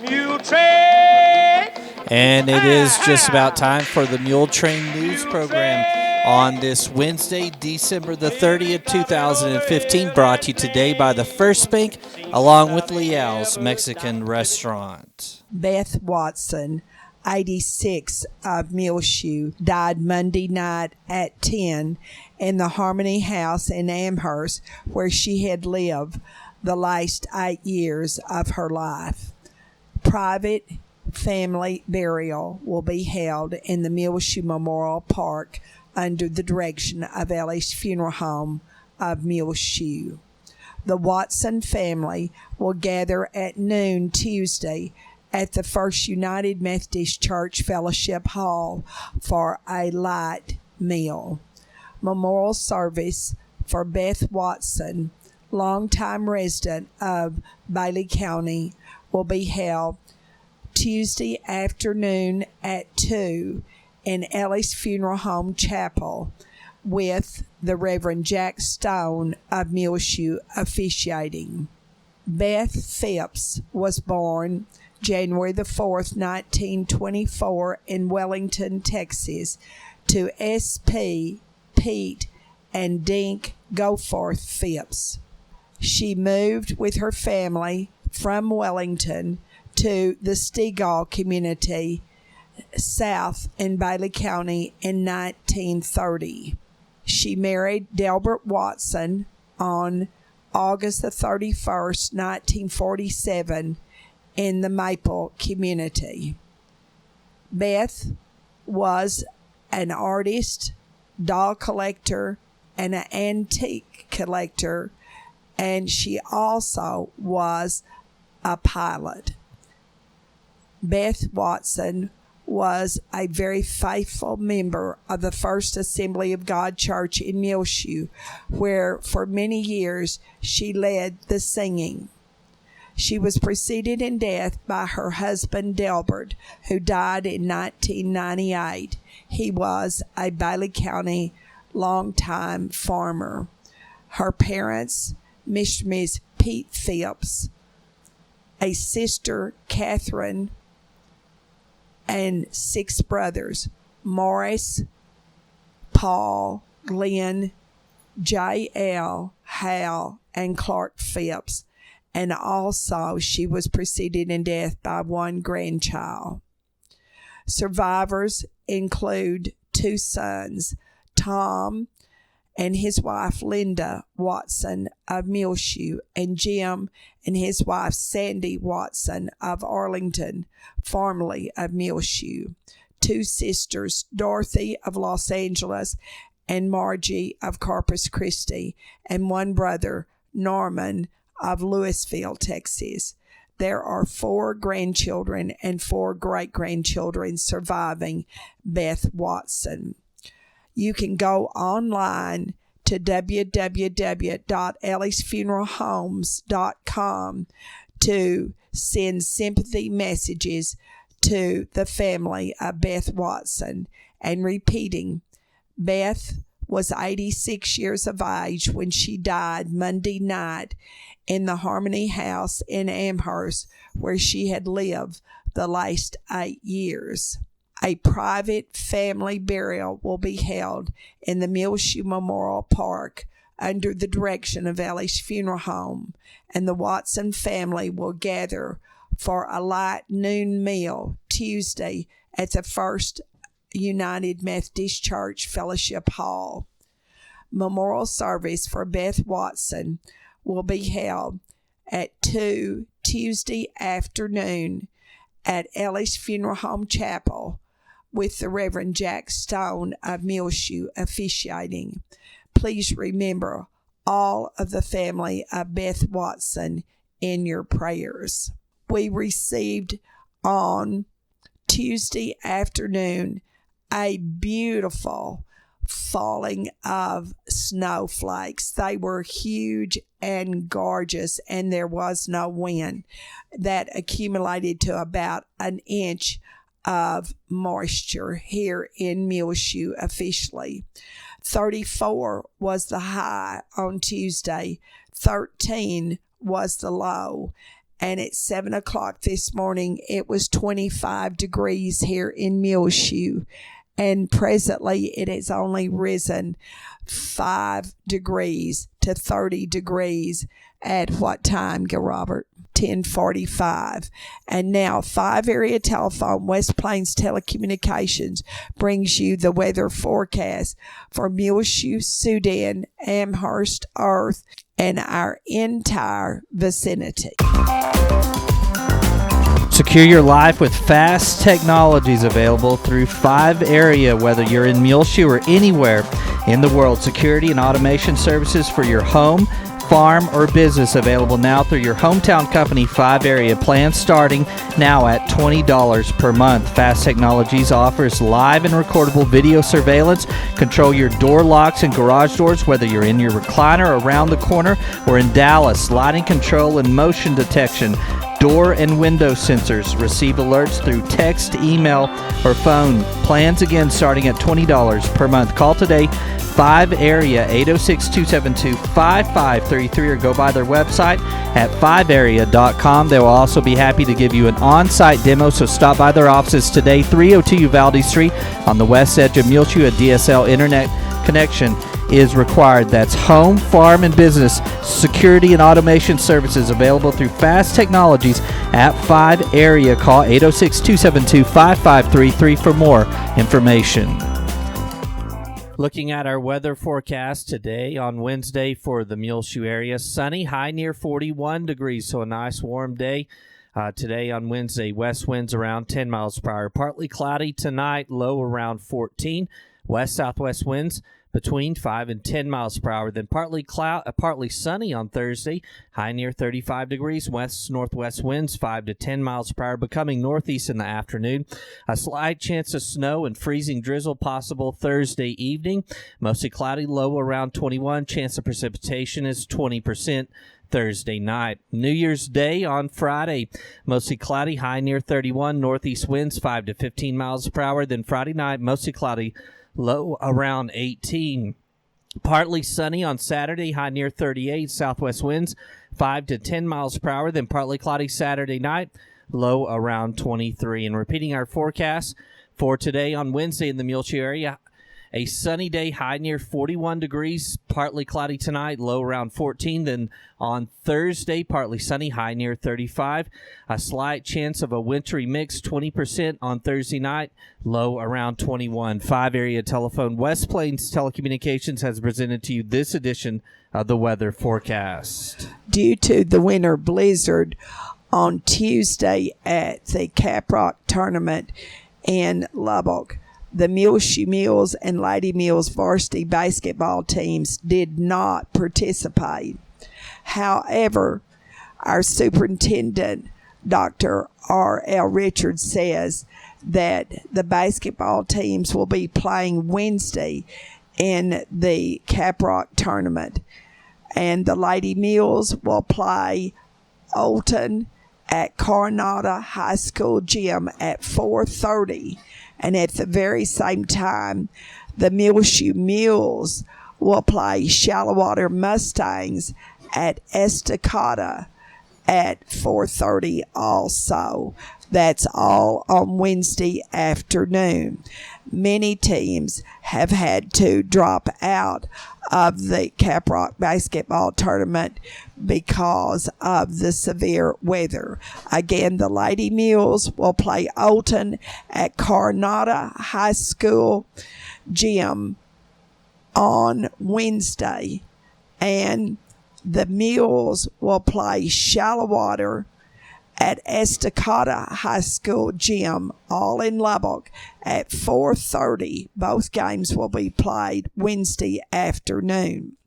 Muletrain. And it is just about time for the Muletrain News Program on this Wednesday, December the 30th, 2015, brought to you today by the First Bank, along with Leal's Mexican Restaurant. Beth Watson, 86, of Muleshoe, died Monday night at 10 in the Harmony House in Amherst, where she had lived the last 8 years of her life. Private family burial will be held in the Muleshoe Memorial Park under the direction of Ellie's Funeral Home of Muleshoe. The Watson family will gather at noon Tuesday at the First United Methodist Church Fellowship Hall for a light meal. Memorial service for Beth Watson, longtime resident of Bailey County, will be held Tuesday afternoon at 2 in Ellie's Funeral Home Chapel, with the Reverend Jack Stone of Muleshoe officiating. Beth Phipps was born January the 4th, 1924 in Wellington, Texas, to S.P., Pete, and Dink Goforth Phipps. She moved with her family from Wellington to the Stegall community south in Bailey County in 1930. She married Delbert Watson on August the 31st, 1947 in the Maple community. Beth was an artist, doll collector, and an antique collector, and she also was a pilot. Beth Watson was a very faithful member of the First Assembly of God Church in Muleshoe, where for many years she led the singing. She was preceded in death by her husband Delbert, who died in 1998. He was a Bailey County longtime farmer. Her parents, Mr. and Ms. Pete Phipps, a sister, Catherine, and 6 brothers, Morris, Paul, Glenn, J.L., Hal, and Clark Phipps. And also she was preceded in death by 1 grandchild. Survivors include 2 sons, Tom and his wife Linda Watson of Muleshoe, and Jim and his wife Sandy Watson of Arlington, formerly of Muleshoe. 2 sisters, Dorothy of Los Angeles and Margie of Corpus Christi, and 1 brother, Norman of Louisville, Texas. There are 4 grandchildren and 4 great-grandchildren surviving Beth Watson. You can go online to www.elliesfuneralhomes.com to send sympathy messages to the family of Beth Watson. And repeating, Beth was 86 years of age when she died Monday night in the Harmony House in Amherst, where she had lived the last 8 years. A private family burial will be held in the Muleshoe Memorial Park under the direction of Ellie's Funeral Home, and the Watson family will gather for a light noon meal Tuesday at the First United Methodist Church Fellowship Hall. Memorial service for Beth Watson will be held at 2 Tuesday afternoon at Ellie's Funeral Home Chapel, with the Reverend Jack Stone of Muleshoe officiating. Please remember all of the family of Beth Watson in your prayers. We received on Tuesday afternoon a beautiful falling of snowflakes. They were huge and gorgeous, and there was no wind. That accumulated to about an inch of moisture here in Muleshoe officially. 34 was the high on Tuesday. 13 was the low. And at 7 o'clock this morning, it was 25 degrees here in Muleshoe. And presently, it has only risen 5 degrees to 30 degrees at what time, Robert? 10:45. And now 5 area telephone, West Plains Telecommunications, brings you the weather forecast for Muleshoe, Sudan, Amherst, Earth, and our entire vicinity. Secure your life with fast technologies available through 5 area, whether you're in Muleshoe or anywhere in the world. Security and automation services for your home, farm, or business available now through your hometown company. 5 area plans starting now at $20 per month. Fast Technologies offers live and recordable video surveillance. Control your door locks and garage doors, whether you're in your recliner around the corner or in Dallas. Lighting control and motion detection. Door and window sensors. Receive alerts through text, email, or phone. Plans again starting at $20 per month. Call today. 5 area 806-272-5533 or go by their website at 5area.com. They will also be happy to give you an on-site demo, so stop by their offices today. 302 Uvalde Street on the west edge of Muleshoe. A DSL internet connection is required. That's home, farm, and business security and automation services available through Fast Technologies at 5 area. Call 806-272-5533 for more information. Looking at our weather forecast today on Wednesday for the Muleshoe area, sunny, high near 41 degrees, so a nice warm day. Today on Wednesday, west winds around 10 miles per hour. Partly cloudy tonight, low around 14. West-southwest winds between 5 and 10 miles per hour. Then partly sunny on Thursday, high near 35 degrees. West-northwest winds 5 to 10 miles per hour, becoming northeast in the afternoon. A slight chance of snow and freezing drizzle possible Thursday evening. Mostly cloudy, low around 21. Chance of precipitation is 20%. Thursday night. New Year's Day on Friday, mostly cloudy, high near 31. Northeast winds 5 to 15 miles per hour. Then Friday night, mostly cloudy, low around 18. Partly sunny on Saturday, high near 38. Southwest winds 5 to 10 miles per hour. Then partly cloudy Saturday night, low around 23. And repeating our forecast for today on Wednesday in the Muleshoe area, a sunny day, high near 41 degrees, partly cloudy tonight, low around 14. Then on Thursday, partly sunny, high near 35. A slight chance of a wintry mix, 20% on Thursday night, low around 21. 5 area telephone. West Plains Telecommunications has presented to you this edition of the weather forecast. Due to the winter blizzard on Tuesday at the Caprock tournament in Lubbock, the Muleshoe Mules and Lady Mules varsity basketball teams did not participate. However, our superintendent, Dr. R.L. Richards, says that the basketball teams will be playing Wednesday in the Caprock tournament, and the Lady Mules will play Olton at Coronado High School gym at 4:30. And at the very same time, the Muleshoe Mules will play Shallowater Mustangs at Estacada at 4:30 also. That's all on Wednesday afternoon. Many teams have had to drop out of the Caprock basketball tournament because of the severe weather. Again, the Lady Mules will play Olton at Coronado High School gym on Wednesday, and the Mules will play Shallowater at Estacada High School gym, all in Lubbock, at 4:30. Both games will be played Wednesday afternoon.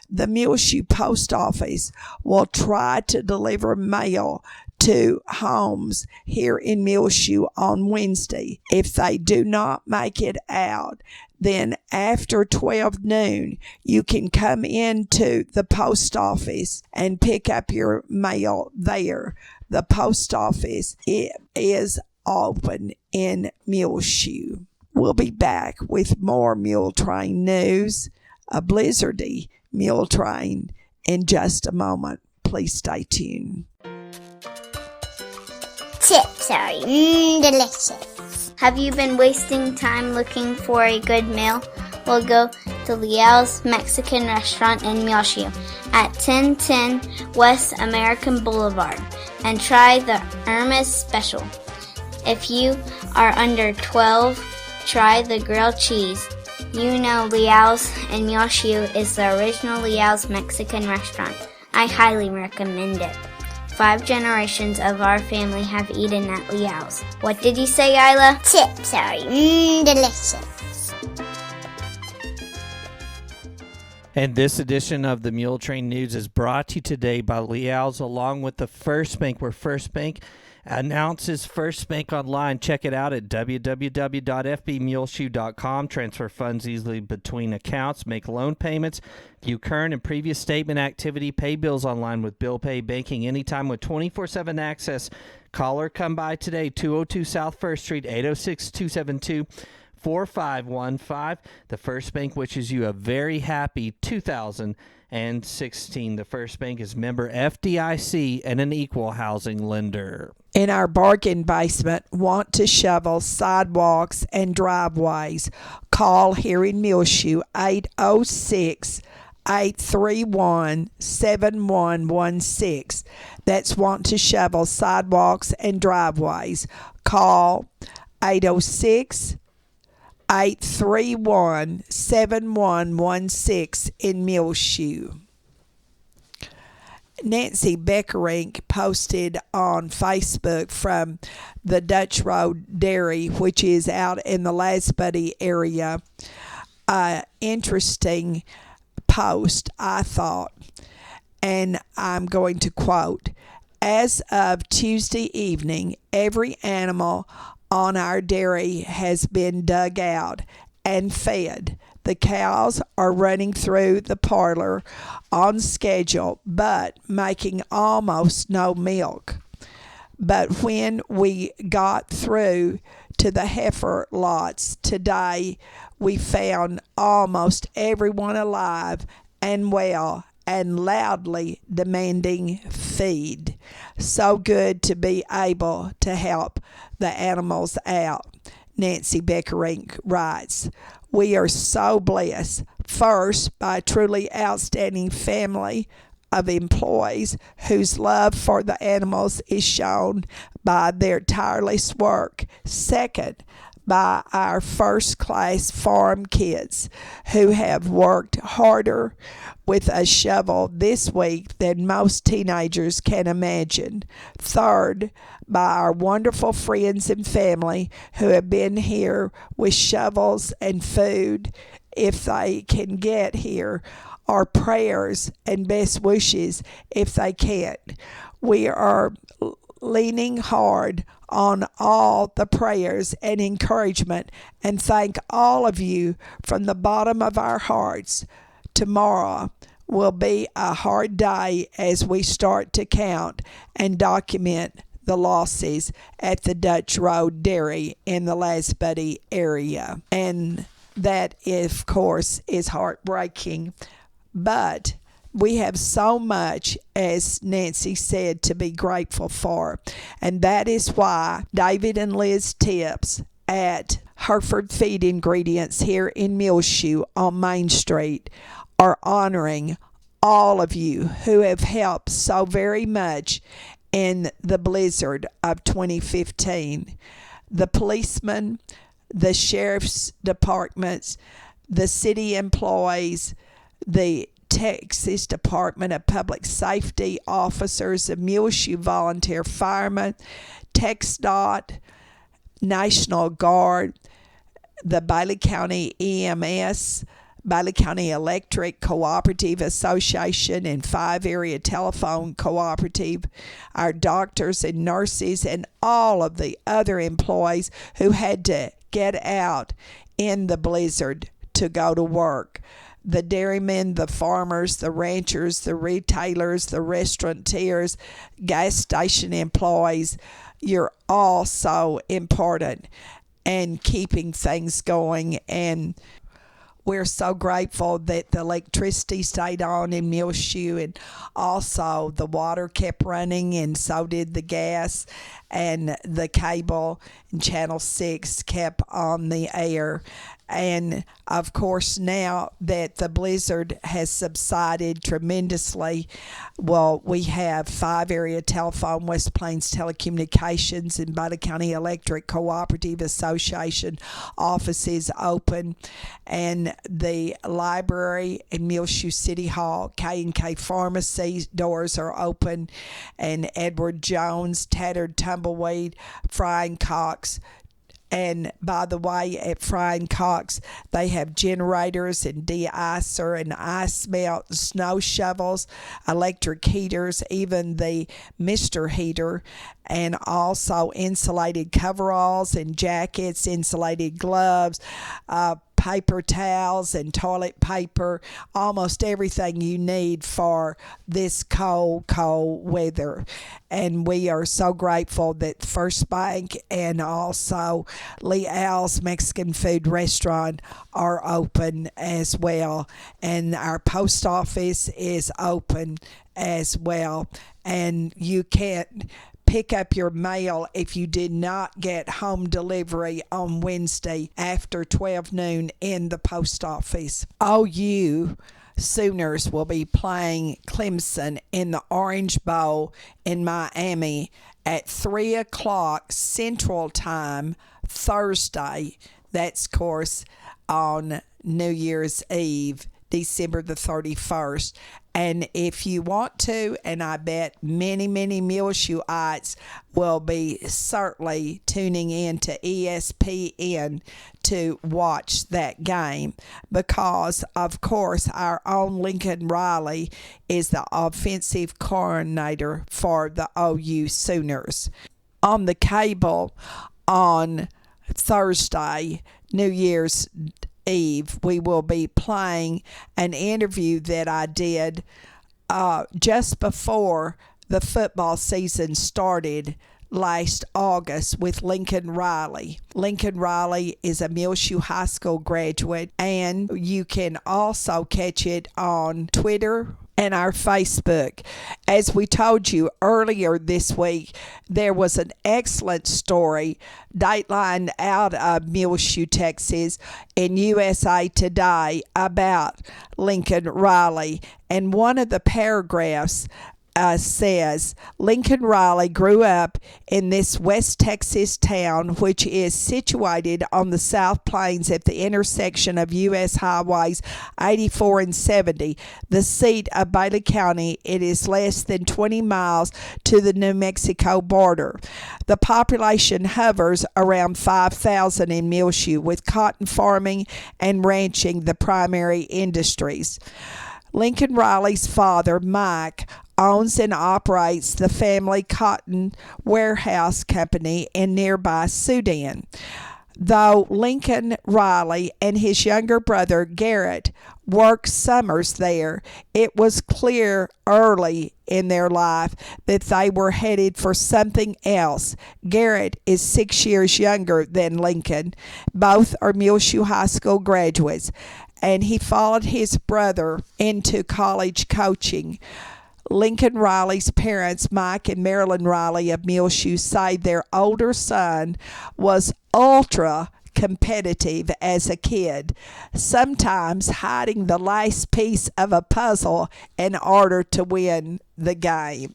The Muleshoe Post Office will try to deliver mail to homes here in Muleshoe on Wednesday. If they do not make it out, then after 12 noon, you can come into the post office and pick up your mail there. The post office is open in Muleshoe. We'll be back with more Muletrain news, a blizzardy Muletrain, in just a moment. Please stay tuned. Chips are delicious. Have you been wasting time looking for a good meal? Well, go to Leal's Mexican Restaurant in Muleshoe at 1010 West American Boulevard and try the Irma's Special. If you are under 12, try the grilled cheese. You know Leal's in Muleshoe is the original Leal's Mexican restaurant. I highly recommend it. 5 generations of our family have eaten at Leal's. What did you say, Isla? Chips are delicious. And this edition of the Muletrain News is brought to you today by Leal's, along with the First Bank, where First Bank announces First Bank online. Check it out at www.fbmuleshoe.com. Transfer funds easily between accounts, make loan payments, view current and previous statement activity, pay bills online with bill pay banking anytime with 24/7 access. Call or come by today, 202 South 1st Street, 806-272-4515. The First Bank wishes you a very happy 2016. The First Bank is member FDIC and an equal housing lender. In our bargain basement, want to shovel sidewalks and driveways? Call here in Muleshoe 806-831-7116. That's want to shovel sidewalks and driveways. Call 806-831-7116 in Muleshoe. Nancy Beckerink posted on Facebook from the Dutch Road Dairy, which is out in the Lasbuddy area, interesting post, I thought, and I'm going to quote: "As of Tuesday evening, every animal on our dairy has been dug out and fed. The cows are running through the parlor on schedule, but making almost no milk. But when we got through to the heifer lots today, we found almost everyone alive and well and loudly demanding feed. So good to be able to help the animals out," Nancy Beckerink writes. "We are so blessed, first by a truly outstanding family of employees whose love for the animals is shown by their tireless work. Second, by our first-class farm kids who have worked harder with a shovel this week than most teenagers can imagine. Third, by our wonderful friends and family who have been here with shovels and food if they can get here, or prayers and best wishes if they can't. We are leaning hard on all the prayers and encouragement and thank all of you from the bottom of our hearts. Tomorrow will be a hard day as we start to count and document the losses at the Dutch Road Dairy in the Lasbuddy area." And that, of course, is heartbreaking. But we have so much, as Nancy said, to be grateful for. And that is why David and Liz Tips at Hereford Feed Ingredients here in Muleshoe on Main Street are honoring all of you who have helped so very much in the blizzard of 2015. The policemen, the sheriff's departments, the city employees, the Texas Department of Public Safety officers, the Muleshoe Volunteer Firemen, TxDOT, National Guard, the Bailey County EMS, Bailey County Electric Cooperative Association and 5 Area Telephone Cooperative, our doctors and nurses, and all of the other employees who had to get out in the blizzard to go to work. The dairymen, the farmers, the ranchers, the retailers, the restaurateurs, gas station employees, you're all so important. and keeping things going. And we're so grateful that the electricity stayed on in Muleshoe, and also the water kept running, and so did the gas, and the cable and Channel 6 kept on the air. And of course, now that the blizzard has subsided tremendously, well, we have 5 area telephone, West Plains Telecommunications, and Butte County Electric Cooperative Association offices open, and the library and Muleshoe City Hall, K&K Pharmacy doors are open, and Edward Jones, Tattered Tumbleweed, Frying Cox. And by the way, at Frying Cox, they have generators and de-icer and ice melt, and snow shovels, electric heaters, even the Mr. Heater, and also insulated coveralls and jackets, insulated gloves, paper towels and toilet paper, almost everything you need for this cold weather. And we are so grateful that First Bank and also Lee Al's Mexican Food Restaurant are open as well. And our post office is open as well. And you can't pick up your mail if you did not get home delivery on Wednesday after 12 noon in the post office. OU Sooners will be playing Clemson in the Orange Bowl in Miami at 3 o'clock Central Time Thursday. That's, of course, on New Year's Eve, December the 31st. And if you want to, and I bet many Muleshoeites will be certainly tuning in to ESPN to watch that game, because, of course, our own Lincoln Riley is the offensive coordinator for the OU Sooners. On the cable on Thursday, New Year's Eve, we will be playing an interview that I did just before the football season started last August with Lincoln Riley. Lincoln Riley is a Muleshoe High School graduate, and you can also catch it on Twitter and our Facebook. As we told you earlier this week, there was an excellent story datelined out of Muleshoe, Texas in USA Today about Lincoln Riley. And one of the paragraphs says, Lincoln Riley grew up in this West Texas town, which is situated on the South Plains at the intersection of U.S. Highways 84 and 70, the seat of Bailey County. It is less than 20 miles to the New Mexico border. The population hovers around 5,000 in Muleshoe, with cotton farming and ranching the primary industries. Lincoln Riley's father, Mike, owns and operates the family cotton warehouse company in nearby Sudan. Though Lincoln Riley and his younger brother Garrett worked summers there, it was clear early in their life that they were headed for something else. Garrett is 6 years younger than Lincoln. Both are Muleshoe High School graduates, and he followed his brother into college coaching. Lincoln Riley's parents, Mike and Marilyn Riley of Muleshoe, say their older son was ultra competitive as a kid, sometimes hiding the last piece of a puzzle in order to win the game.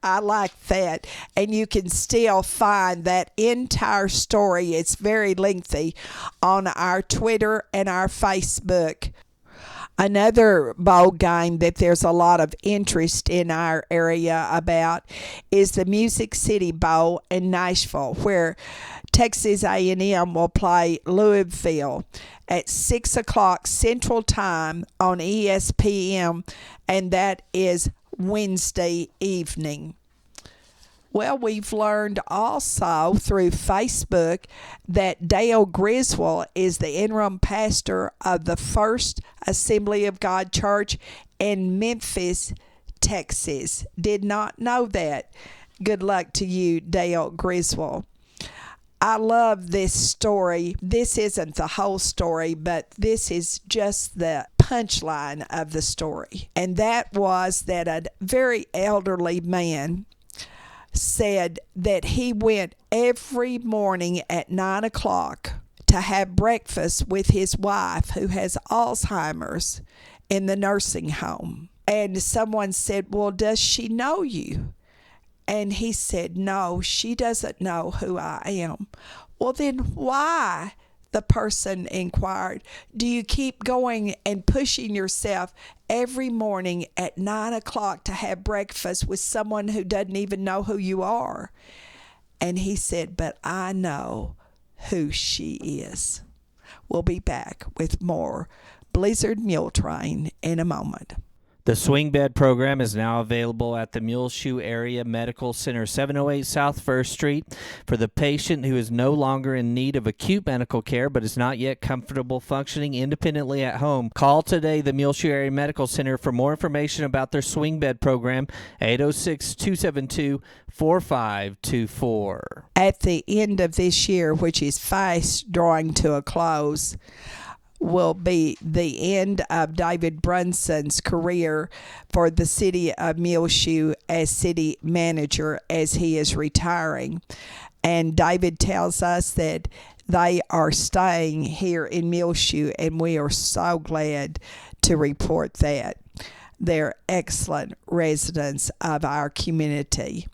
I like that. And you can still find that entire story, it's very lengthy, on our Twitter and our Facebook. Another bowl game that there's a lot of interest in our area about is the Music City Bowl in Nashville, where Texas A&M will play Louisville at 6 o'clock Central Time on ESPN, and that is Wednesday evening. Well, we've learned also through Facebook that Dale Griswold is the interim pastor of the First Assembly of God Church in Memphis, Texas. Did not know that. Good luck to you, Dale Griswold. I love this story. This isn't the whole story, but this is just the punchline of the story. And that was that a very elderly man said that he went every morning at 9 o'clock to have breakfast with his wife who has Alzheimer's in the nursing home. And someone said, well, does she know you? And he said, no, she doesn't know who I am. Well, then why, the person inquired, do you keep going and pushing yourself every morning at 9 o'clock to have breakfast with someone who doesn't even know who you are? And he said, but I know who she is. We'll be back with more Blizzard Muletrain in a moment. The swing bed program is now available at the Muleshoe Area Medical Center, 708 South 1st Street. For the patient who is no longer in need of acute medical care but is not yet comfortable functioning independently at home, call today the Muleshoe Area Medical Center for more information about their swing bed program, 806-272-4524. At the end of this year, which is fast drawing to a close, will be the end of David Brunson's career for the city of Muleshoe as city manager as he is retiring. And David tells us that they are staying here in Muleshoe, and we are so glad to report that. They're excellent residents of our community.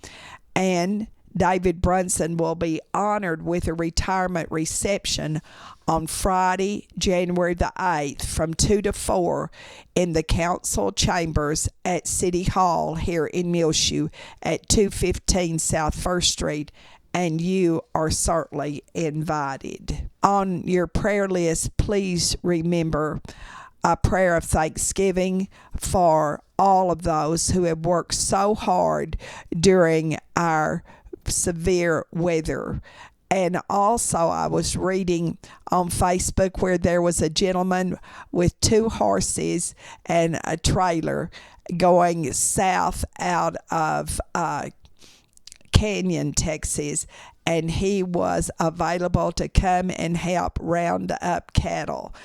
And David Brunson will be honored with a retirement reception on Friday, January the 8th from 2 to 4 in the council chambers at City Hall here in Muleshoe at 215 South 1st Street, and you are certainly invited. On your prayer list, please remember a prayer of thanksgiving for all of those who have worked so hard during our severe weather. And also, I was reading on Facebook where there was a gentleman with 2 horses and a trailer going south out of Canyon, Texas, and he was available to come and help round up cattle.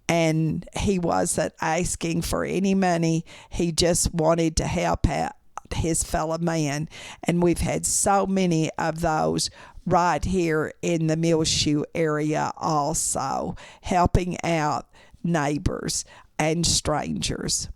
And he wasn't asking for any money. He just wanted to help out his fellow man. And we've had so many of those right here in the Muleshoe area also, helping out neighbors and strangers.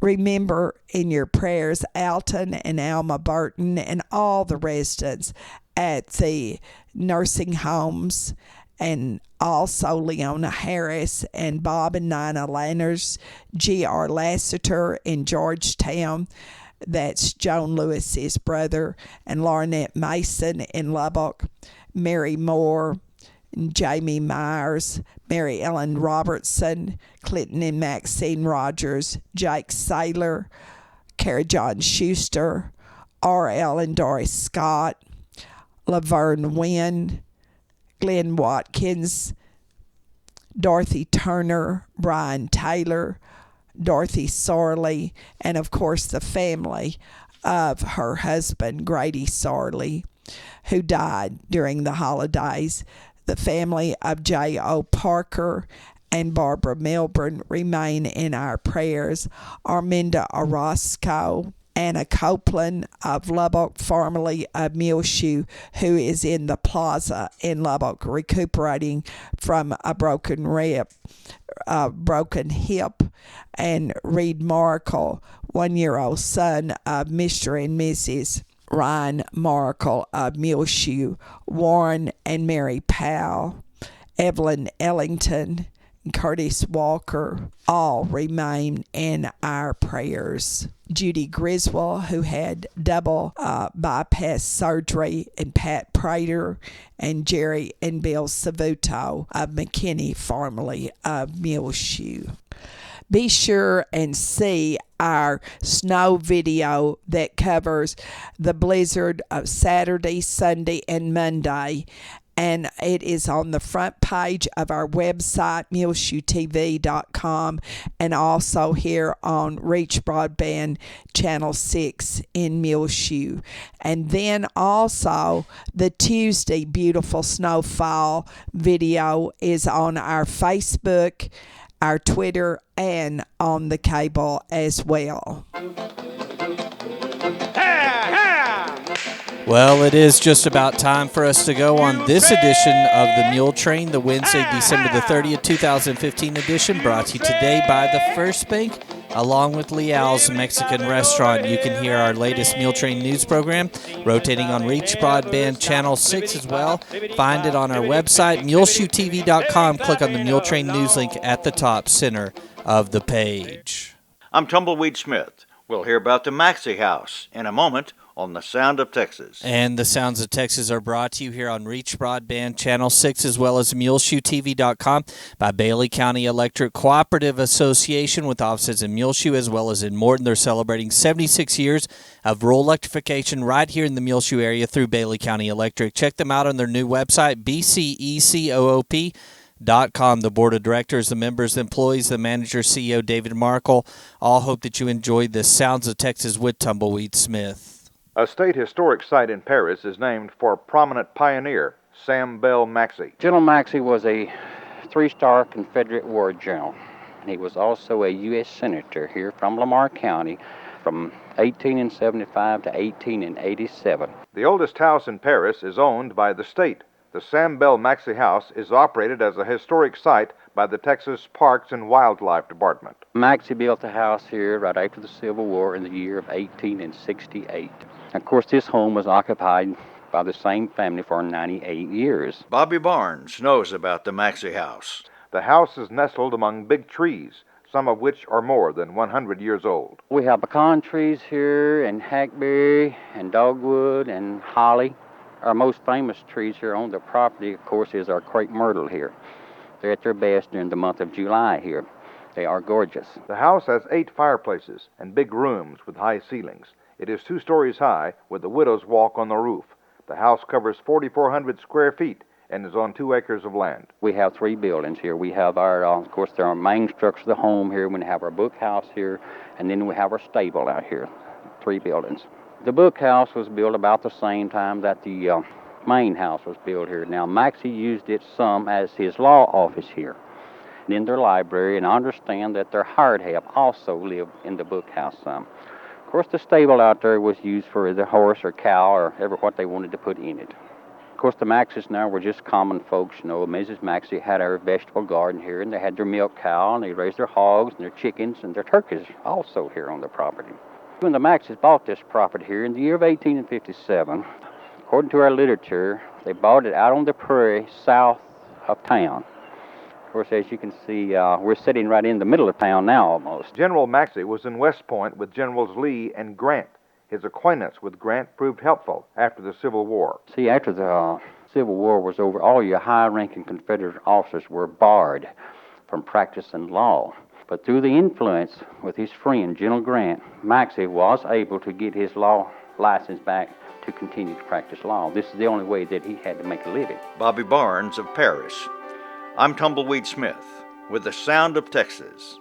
Remember in your prayers Alton and Alma Burton and all the residents at the nursing homes, and also Leona Harris and Bob and Nina Lanners, G.R. Lassiter in Georgetown, that's Joan Lewis's brother, and Lornette Mason in Lubbock, Mary Moore, and Jamie Myers, Mary Ellen Robertson, Clinton and Maxine Rogers, Jake Saylor, Kara John Schuster, R.L. and Doris Scott, Laverne Wynn, Glenn Watkins, Dorothy Turner, Brian Taylor, Dorothy Sorley, and of course the family of her husband, Grady Sorley, who died during the holidays. The family of J.O. Parker and Barbara Milburn remain in our prayers. Arminda Orozco, Anna Copeland of Lubbock, formerly of Muleshoe, who is in the plaza in Lubbock recuperating from a broken hip, and Reed Markle, 1-year-old son of Mr. and Mrs. Ryan Markle of Muleshoe, Warren and Mary Powell, Evelyn Ellington, and Curtis Walker, all remain in our prayers. Judy Griswold, who had double bypass surgery, and Pat Prater, and Jerry and Bill Savuto of McKinney, formerly of Muleshoe. Be sure and see our snow video that covers the blizzard of Saturday, Sunday, and Monday. and it is on the front page of our website, muleshoetv.com, and also here on Reach Broadband Channel 6 in Muleshoe. And then also the Tuesday Beautiful Snowfall video is on our Facebook, our Twitter, and on the cable as well. Well, it is just about time for us to go on this edition of the Muletrain, the Wednesday, December the 30th, 2015 edition, brought to you today by the First Bank, along with Leal's Mexican Restaurant. You can hear our latest Muletrain news program rotating on Reach Broadband Channel 6 as well. Find it on our website, muleshoetv.com. Click on the Muletrain news link at the top center of the page. I'm Tumbleweed Smith. We'll hear about the Maxie House in a moment on The Sound of Texas. And The Sounds of Texas are brought to you here on Reach Broadband Channel 6 as well as MuleshoeTV.com by Bailey County Electric Cooperative Association with offices in Muleshoe as well as in Morton. They're celebrating 76 years of rural electrification right here in the Muleshoe area through Bailey County Electric. Check them out on their new website, bcecoop.com. The board of directors, the members, the employees, the manager, CEO David Markle, all hope that you enjoyed The Sounds of Texas with Tumbleweed Smith. A state historic site in Paris is named for prominent pioneer Sam Bell Maxey. General Maxey was a three-star Confederate war general. He was also a U.S. Senator here from Lamar County from 1875 to 1887. The oldest house in Paris is owned by the state. The Sam Bell Maxey House is operated as a historic site by the Texas Parks and Wildlife Department. Maxey built the house here right after the Civil War in the year of 1868. Of course, this home was occupied by the same family for 98 years. Bobby Barnes knows about the Maxey House. The house is nestled among big trees, some of which are more than 100 years old. We have pecan trees here, and hackberry, and dogwood, and holly. Our most famous trees here on the property, of course, is our crepe myrtle here. They're at their best during the month of July here. They are gorgeous. The house has 8 fireplaces and big rooms with high ceilings. It is 2 stories high with a widow's walk on the roof. The house covers 4,400 square feet and is on 2 acres of land. We have 3 buildings here. We have our, of course, our main structure of the home here. We have our book house here, and then we have our stable out here. 3 buildings. The book house was built about the same time that the main house was built here. Now, Maxey used it some as his law office here and in their library, and I understand that their hired help also lived in the book house some. Of course, the stable out there was used for the horse or cow or ever what they wanted to put in it. Of course, the Maxeys now were just common folks, you know. Mrs. Maxey had her vegetable garden here, and they had their milk cow, and they raised their hogs and their chickens and their turkeys also here on the property. When the Maxeys bought this property here in the year of 1857, according to our literature, they bought it out on the prairie south of town. Of course, as you can see, we're sitting right in the middle of town now almost. General Maxey was in West Point with Generals Lee and Grant. His acquaintance with Grant proved helpful after the Civil War. See, after the Civil War was over, all your high-ranking Confederate officers were barred from practicing law. But through the influence with his friend, General Grant, Maxey was able to get his law license back to continue to practice law. This is the only way that he had to make a living. Bobby Barnes of Paris. I'm Tumbleweed Smith with The Sound of Texas.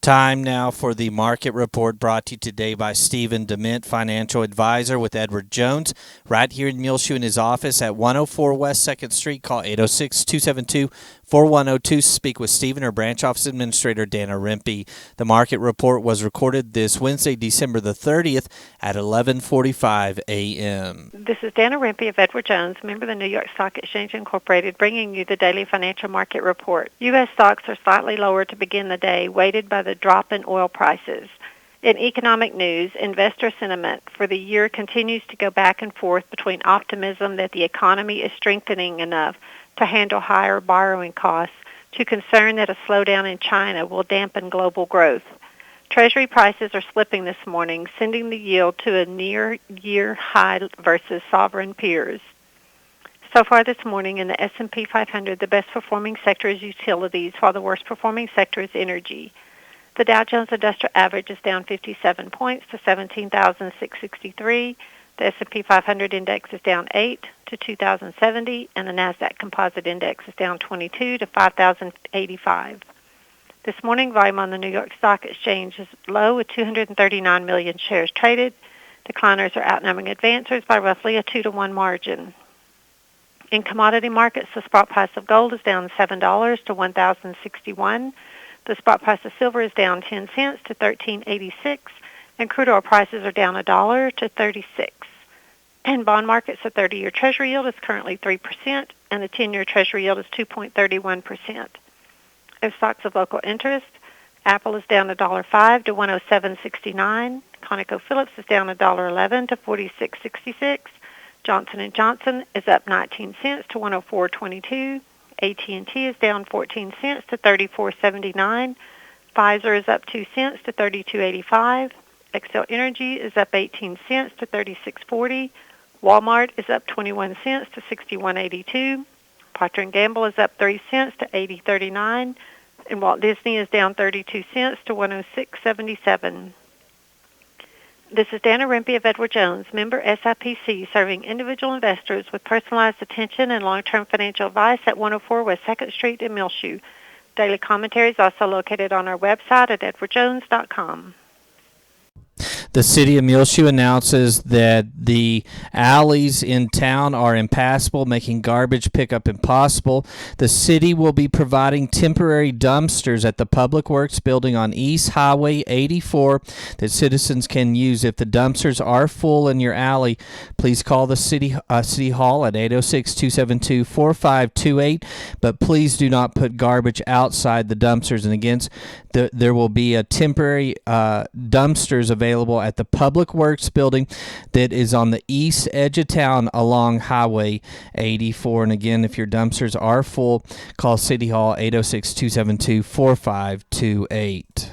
Time now for the market report brought to you today by Stephen DeMint, financial advisor with Edward Jones, right here in Muleshoe in his office at 104 West 2nd Street. Call 806-272-4102. Speak with Stephen or branch office administrator Dana Rempe. The market report was recorded this Wednesday, December the 30th at 11:45 a.m. This is Dana Rempe of Edward Jones, member of the New York Stock Exchange Incorporated, bringing you the daily financial market report. U.S. stocks are slightly lower to begin the day, weighted by the drop in oil prices. In economic news, investor sentiment for the year continues to go back and forth between optimism that the economy is strengthening enough to handle higher borrowing costs to concern that a slowdown in China will dampen global growth. Treasury prices are slipping this morning, sending the yield to a near-year high versus sovereign peers. So far this morning in the S&P 500, the best-performing sector is utilities, while the worst-performing sector is energy. The Dow Jones Industrial Average is down 57 points to 17,663. The S&P 500 index is down 8 to 2,070, and the NASDAQ Composite Index is down 22 to 5,085. This morning, volume on the New York Stock Exchange is low with 239 million shares traded. Decliners are outnumbering advancers by roughly a 2-to-1 margin. In commodity markets, the spot price of gold is down $7 to $1,061. The spot price of silver is down 10 cents to $13.86, and crude oil prices are down $1 to $36. In bond markets, the 30-year Treasury yield is currently 3%, and the 10-year Treasury yield is 2.31%. In stocks of local interest, Apple is down $1.05 to 107.69. ConocoPhillips is down $1.11 to 46.66. Johnson & Johnson is up 19 cents to 104.22. AT&T is down 14 cents to 34.79. Pfizer is up 2 cents to 32.85. Xcel Energy is up 18 cents to 36.40. Walmart is up 21 cents to 61.82. Procter & Gamble is up 3 cents to 80.39. And Walt Disney is down 32 cents to 106.77. This is Dana Rempe of Edward Jones, member SIPC, serving individual investors with personalized attention and long-term financial advice at 104 West 2nd Street in Muleshoe. Daily commentary is also located on our website at edwardjones.com. The city of Muleshoe announces that the alleys in town are impassable, making garbage pickup impossible. The city will be providing temporary dumpsters at the Public Works building on East Highway 84 that citizens can use. If the dumpsters are full in your alley, please call the city hall at 806-272-4528. But please do not put garbage outside the dumpsters. And again, there will be a temporary dumpsters available at the Public Works building that is on the east edge of town along Highway 84. And again, if your dumpsters are full, call City Hall 806-272-4528.